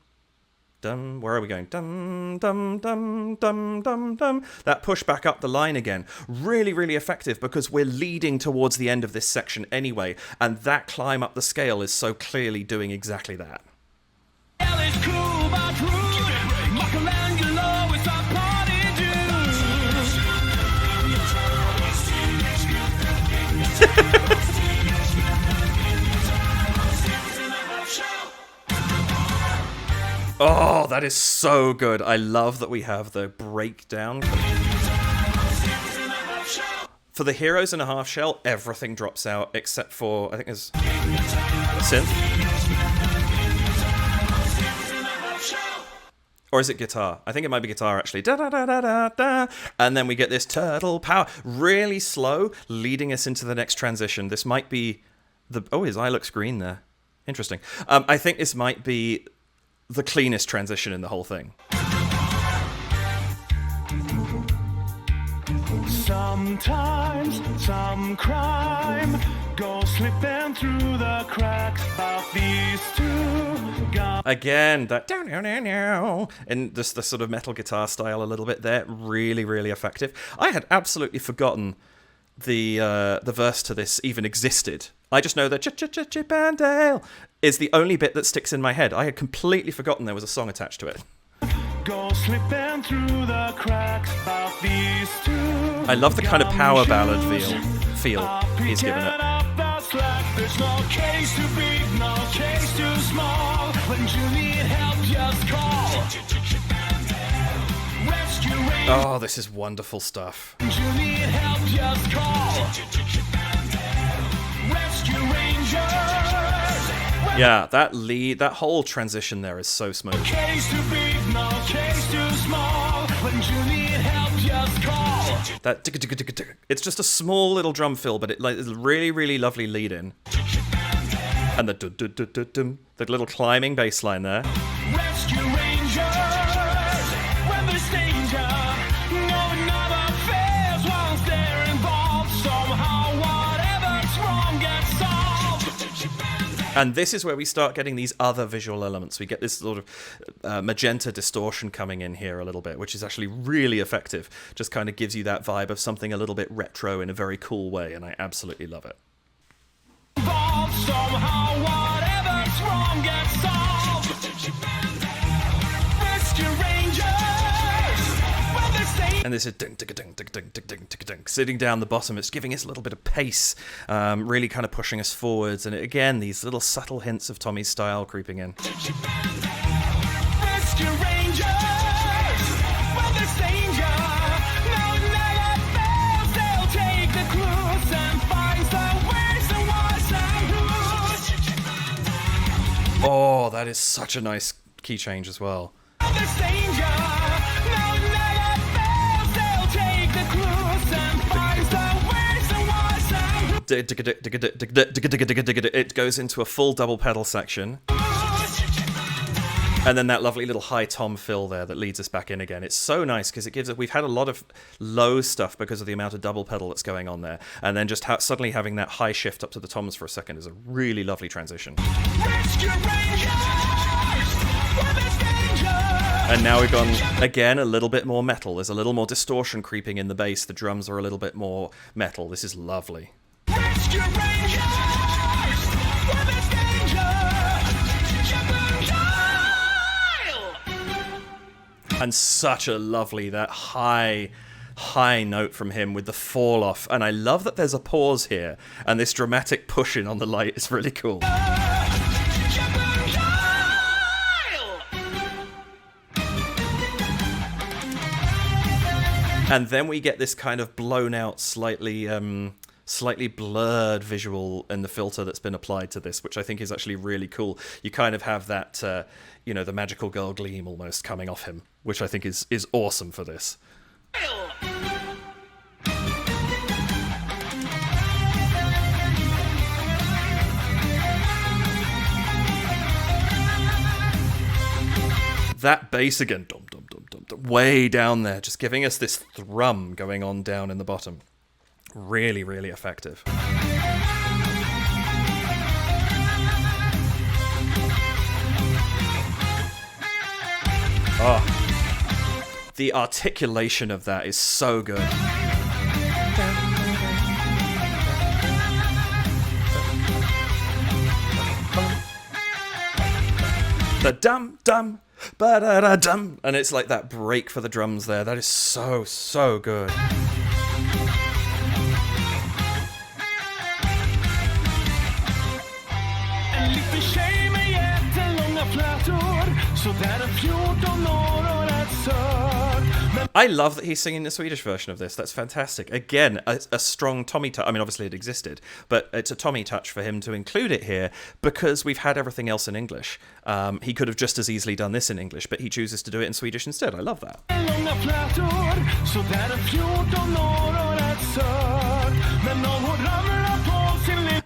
dum, where are we going? Dum dum dum dum dum dum. That push back up the line again, really, really effective because we're leading towards the end of this section anyway, and that climb up the scale is so clearly doing exactly that. Oh, that is so good. I love that we have the breakdown. For the heroes in a half shell, everything drops out except for, I think there's synth. Or is it guitar? I think it might be guitar, actually. Da da da da da da. And then we get this turtle power. Really slow, leading us into the next transition. This might be the... Oh, his eye looks green there. Interesting. I think this might be the cleanest transition in the whole thing. Sometimes some crime goes slipping through the cracks about these two guys. Again, that down and just the sort of metal guitar style a little bit there, really, really effective. I had absolutely forgotten the verse to this even existed. I just know that Chip and Dale is the only bit that sticks in my head. I had completely forgotten there was a song attached to it. go slipping through the cracks. But these two I love the kind of power ballad feel he's given it. There's no case too big, no case too small. When you need help, just call. Rescue Rangers. Oh, this is wonderful stuff. When you need help, just call. Rescue Rangers. Yeah, that whole transition there is so smooth. No case too big, no case too small. When you need help, just call. That it's just a small little drum fill, but it's a really, really lovely lead in. And the little climbing bass line there. Rescue Rangers. When there's danger, no another fails once they're involved. Somehow, whatever's wrong gets solved. And this is where we start getting these other visual elements. We get this sort of magenta distortion coming in here a little bit, which is actually really effective. Just kind of gives you that vibe of something a little bit retro in a very cool way, and I absolutely love it. Somehow, whatever's wrong gets solved. Rescue Rangers. When there's danger. And this is ding, ding, ding, ding, ding, ding, ding, ding, sitting down the bottom. It's giving us a little bit of pace, really kind of pushing us forwards. And again, these little subtle hints of Tommy's style creeping in. Rescue Rangers. When there's danger, no never fails. They'll take the clues and find the ways and what's and who's. Oh, that is such a nice key change as well. When there's danger, no never fails. They'll take the clues and find the ways and what's and who's. It goes into a full double pedal section. And then that lovely little high tom fill there that leads us back in again. It's so nice because it gives us... We've had a lot of low stuff because of the amount of double pedal that's going on there. And then just suddenly having that high shift up to the toms for a second is a really lovely transition. Rescue Rangers. When there's danger. And now we've gone, again, a little bit more metal. There's a little more distortion creeping in the bass. The drums are a little bit more metal. This is lovely. Rescue Rangers. When there's danger. And such a lovely, that high note from him with the fall off. And I love that there's a pause here. And this dramatic push in on the light is really cool. And then we get this kind of blown out, slightly blurred visual in the filter that's been applied to this, which I think is actually really cool. You kind of have that, the magical girl gleam almost coming off him, which I think is awesome for this. That bass again, dum, dum, dum, dum, dum, way down there, just giving us this thrum going on down in the bottom. Really, really effective. Oh, the articulation of that is so good. The dum dum ba da da dum, and it's like that break for the drums there. That is so good. I love that he's singing the Swedish version of this. That's fantastic. Again, a strong Tommy touch. I mean, obviously it existed, but it's a Tommy touch for him to include it here because we've had everything else in English. He could have just as easily done this in English, but he chooses to do it in Swedish instead. I love that.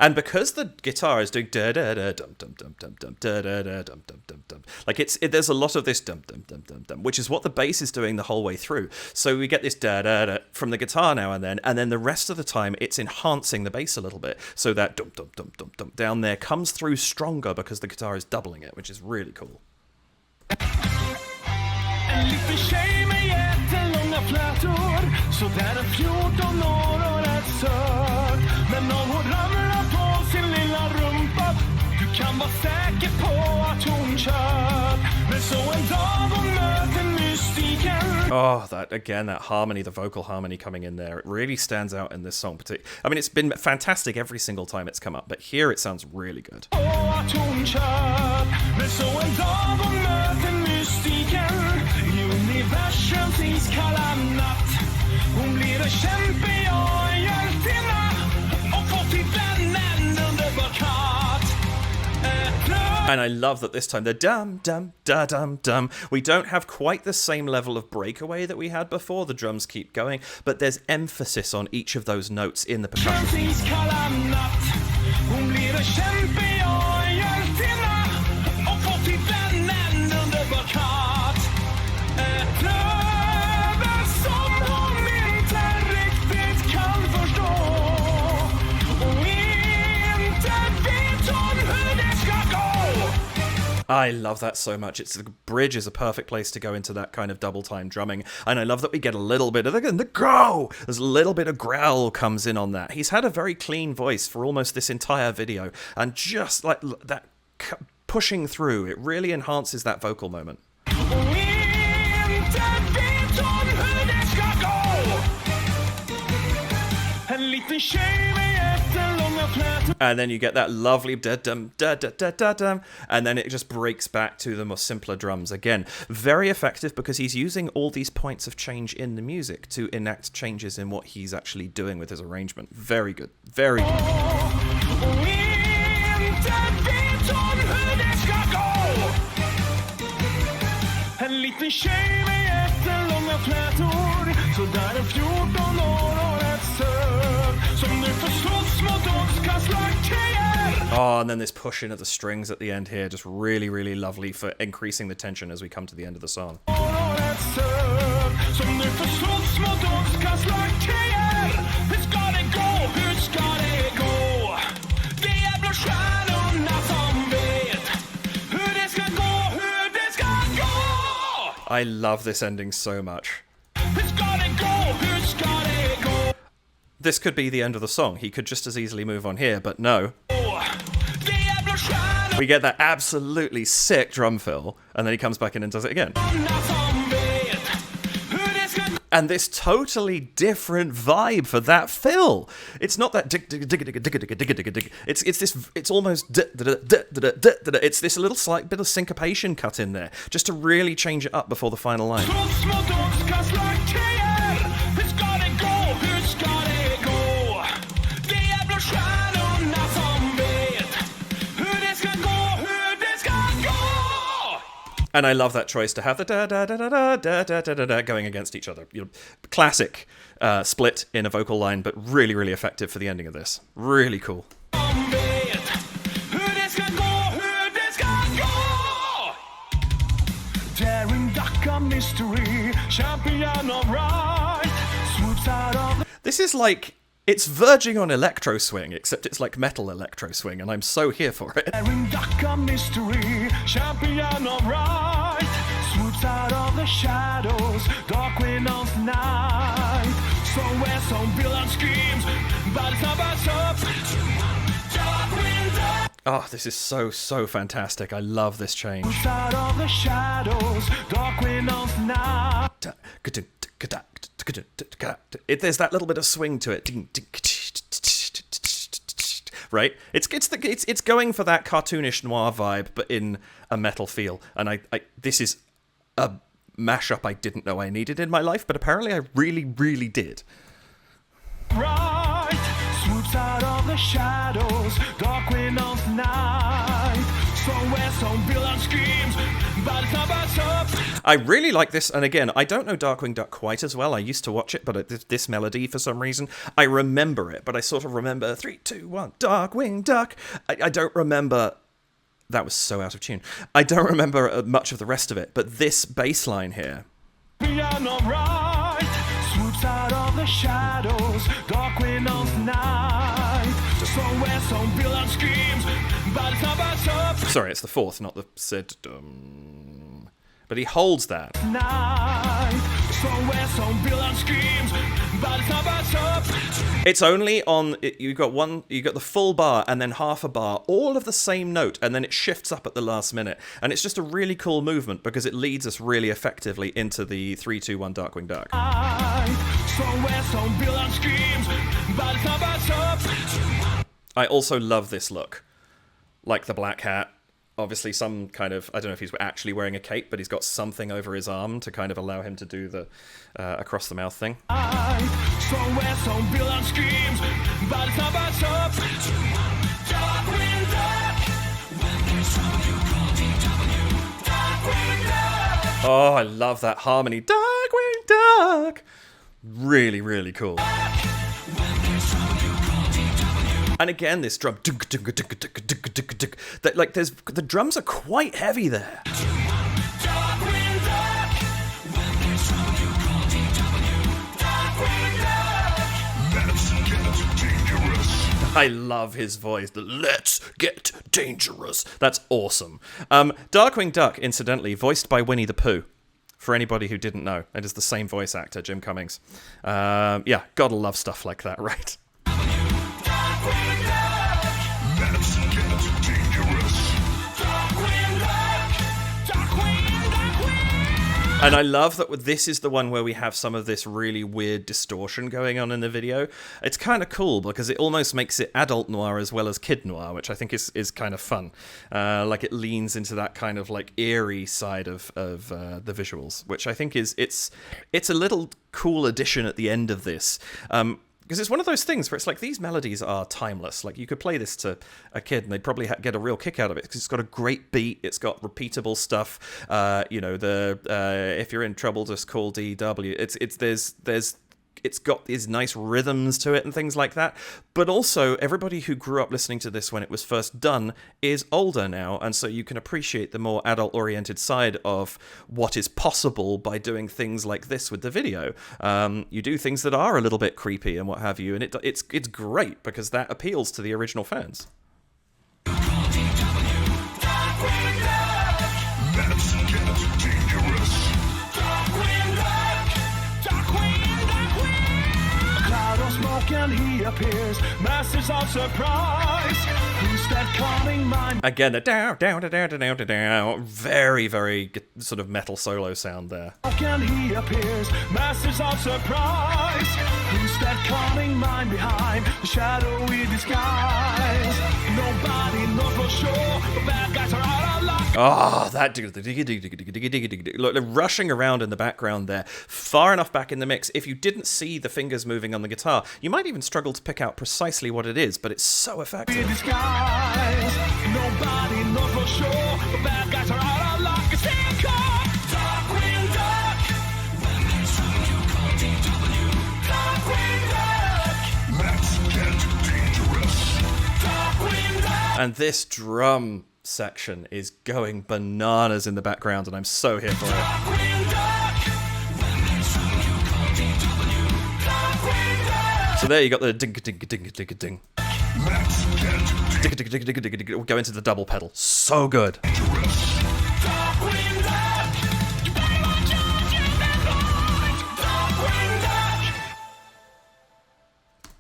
And because the guitar is doing da da da dum dum dum dum dum da da da dum dum dum dum, like there's a lot of this dum dum dum dum dum, which is what the bass is doing the whole way through. So we get this da da da from the guitar now and then the rest of the time it's enhancing the bass a little bit. So that dum dum dum dum dum down there comes through stronger because the guitar is doubling it, which is really cool. Kan vara säker på att hon kör. Men så en dag hon möter Oh, that harmony, the vocal harmony coming in there, it really stands out in this song. I mean, it's been fantastic every single time it's come up, but here it sounds really good. And I love that this time the dum dum da dum dum. We don't have quite the same level of breakaway that we had before. The drums keep going, but there's emphasis on each of those notes in the percussion. I love that so much. The bridge is a perfect place to go into that kind of double time drumming, and I love that we get a little bit of the growl. There's a little bit of growl comes in on that. He's had a very clean voice for almost this entire video, and just like that pushing through, it really enhances that vocal moment. And then you get that lovely da-dum, da-da-da-da-dum, and then it just breaks back to the more simpler drums. Again, very effective because he's using all these points of change in the music to enact changes in what he's actually doing with his arrangement. Very good. Very good. Oh, and then this push in of the strings at the end here, just really, really lovely for increasing the tension as we come to the end of the song. I love this ending so much. This could be the end of the song. He could just as easily move on here, but no. We get that absolutely sick drum fill, and then he comes back in and does it again. And this totally different vibe for that fill. It's not that it's almost it's this little slight bit of syncopation cut in there, just to really change it up before the final line. And I love that choice to have the da da da da da da da da da going against each other. You know, classic split in a vocal line, but really, really effective for the ending of this. Really cool. This is like, it's verging on electro swing, except it's like metal electro swing, and I'm so here for it. Mystery, champion of right, swoops out of the shadows, Darkwing on night. Somewhere some villain schemes, but it's about oh, this is so fantastic. I love this change. Swoops out of the shadows, Darkwing on night. There's that little bit of swing to it, right? It's going for that cartoonish noir vibe, but in a metal feel. And this is a mashup I didn't know I needed in my life, but apparently I really, really did. Right, swoops out of the shadows, Darkwing on night. Somewhere some villain schemes, but it's about I really like this, and again, I don't know Darkwing Duck quite as well. I used to watch it, but this melody, for some reason, I remember it, but I sort of remember 3, 2, 1, Darkwing Duck. I don't remember. That was so out of tune. I don't remember much of the rest of it, but this bass line here. Piano right, swoops out of the shadows, Darkwing on night. Somewhere some villain schemes, but it's about sorry, it's the fourth, not the said. But he holds that. It's only on, you got the full bar and then half a bar, all of the same note, and then it shifts up at the last minute. And it's just a really cool movement because it leads us really effectively into the 3, 2, 1 Darkwing Duck. I also love this look. Like the black hat. Obviously some kind of, I don't know if he's actually wearing a cape, but he's got something over his arm to kind of allow him to do the across the mouth thing. Oh, I love that harmony. Darkwing Duck! Really, really cool. And again, this drum, that like the drums are quite heavy there. I love his voice. The "Let's get dangerous." That's awesome. Darkwing Duck, incidentally, voiced by Winnie the Pooh. For anybody who didn't know, it is the same voice actor, Jim Cummings. Yeah, gotta love stuff like that, right? And I love that this is the one where we have some of this really weird distortion going on in the video. It's kind of cool because it almost makes it adult noir as well as kid noir, which I think is kind of fun. Like it leans into that kind of like eerie side of the visuals, which I think it's a little cool addition at the end of this. Because it's one of those things where it's like these melodies are timeless. Like you could play this to a kid and they'd probably get a real kick out of it because it's got a great beat. It's got repeatable stuff. If you're in trouble, just call DW. It's got these nice rhythms to it and things like that. But also, everybody who grew up listening to this when it was first done is older now, and so you can appreciate the more adult-oriented side of what is possible by doing things like this with the video. You do things that are a little bit creepy and what have you, and it's great because that appeals to the original fans. And he appears, masters of surprise. Who's that calling mind? Again, the down, very, very sort of metal solo sound there. And he appears, masters of surprise. Who's that calling mind behind the shadowy disguise? Nobody knows for sure, the bad guys are out of luck. Oh, that look, they're rushing around in the background there, far enough back in the mix. If you didn't see the fingers moving on the guitar, you might even struggle to pick out precisely what it is, but it's so effective. Nobody knows for sure, the bad guys are out of luck. Darkwing Duck. When there's trouble, you call DW. Darkwing Duck. Let's get dangerous. Darkwing Duck. And this drum section is going bananas in the background, and I'm so here for it. So there you got the ding ding ding ding ding. We'll go into the double pedal. So good.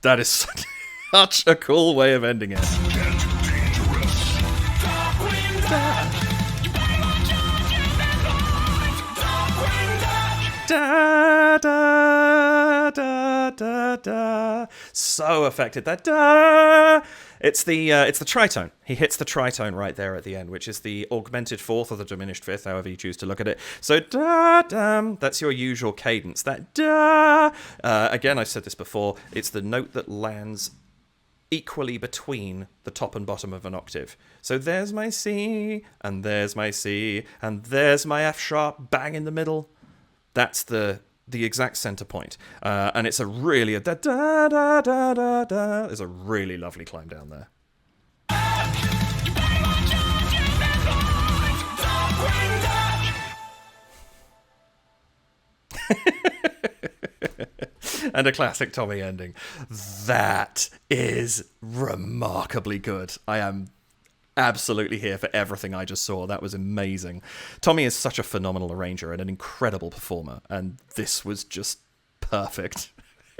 That is such a cool way of ending it. Da, da, da, da, da. So effective. That da. It's the tritone. He hits the tritone right there at the end, which is the augmented fourth or the diminished fifth, however you choose to look at it. So da dum. That's your usual cadence. That da. Again, I've said this before. It's the note that lands equally between the top and bottom of an octave. So there's my C, and there's my C, and there's my F sharp, bang in the middle. That's the exact center point. And it's a really da da da da da da. There's a really lovely climb down there. And a classic Tommy ending. That is remarkably good. I am absolutely here for everything I just saw. That was amazing. Tommy is such a phenomenal arranger and an incredible performer, and this was just perfect.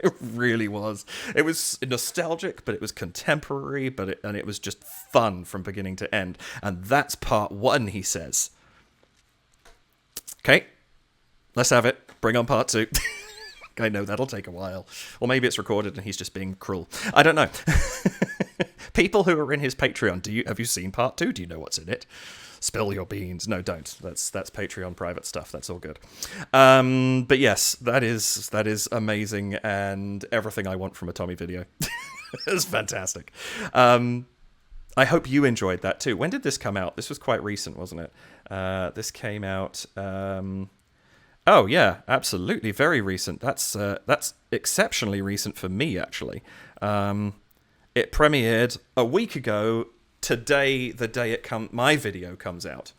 It really was. It was nostalgic, but it was contemporary, and it was just fun from beginning to end. And that's part 1, he says. Okay, let's have it. Bring on part 2. I know that'll take a while. Or maybe it's recorded and he's just being cruel. I don't know. People who are in his Patreon, have you seen part 2? Do you know what's in it? Spill your beans. No, don't. That's Patreon private stuff. That's all good. But yes, that is amazing and everything I want from a Tommy video. It's fantastic. I hope you enjoyed that too. When did this come out? This was quite recent, wasn't it? This came out. Oh yeah, absolutely, very recent. That's exceptionally recent for me, actually. It premiered a week ago. Today, the day my video comes out.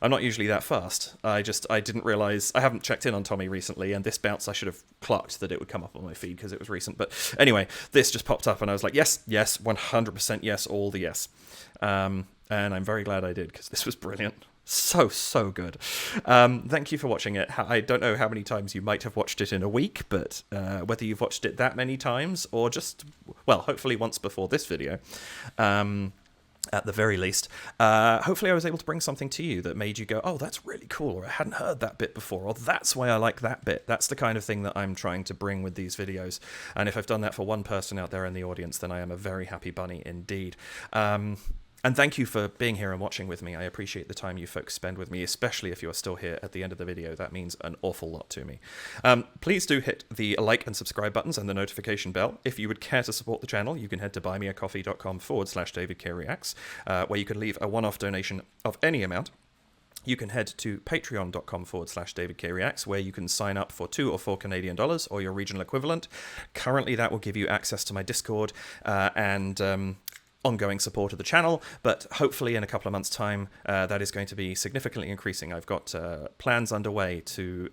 I'm not usually that fast. I didn't realize, I haven't checked in on Tommy recently, and this bounce I should have clocked that it would come up on my feed because it was recent. But anyway, this just popped up and I was like, yes, 100% yes, all the yes. And I'm very glad I did because this was brilliant. So good. Thank you for watching it. I don't know how many times you might have watched it in a week, but whether you've watched it that many times or just, well, hopefully once before this video, at the very least, hopefully I was able to bring something to you that made you go, oh, that's really cool, or I hadn't heard that bit before, or that's why I like that bit. That's the kind of thing that I'm trying to bring with these videos. And if I've done that for one person out there in the audience, then I am a very happy bunny indeed. And thank you for being here and watching with me. I appreciate the time you folks spend with me, especially if you are still here at the end of the video. That means an awful lot to me. Please do hit the like and subscribe buttons and the notification bell. If you would care to support the channel, you can head to buymeacoffee.com/DavidKReacts, where you can leave a one-off donation of any amount. You can head to patreon.com/DavidKReacts, where you can sign up for $2 or $4 Canadian or your regional equivalent. Currently, that will give you access to my Discord and ongoing support of the channel, but hopefully in a couple of months' time, that is going to be significantly increasing. I've got plans underway to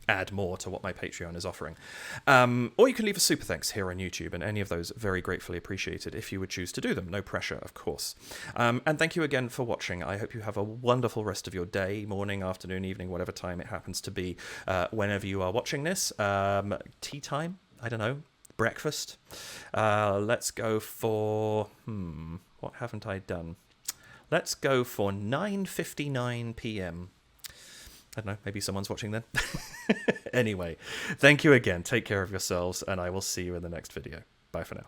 add more to what my Patreon is offering. Or you can leave a super thanks here on YouTube, and any of those very gratefully appreciated if you would choose to do them. No pressure, of course. And thank you again for watching. I hope you have a wonderful rest of your day, morning, afternoon, evening, whatever time it happens to be, whenever you are watching this. Tea time? I don't know. Breakfast. Let's go for what haven't I done? Let's go for 9:59 p.m. I don't know, maybe someone's watching then. Anyway, thank you again. Take care of yourselves, and I will see you in the next video. Bye for now.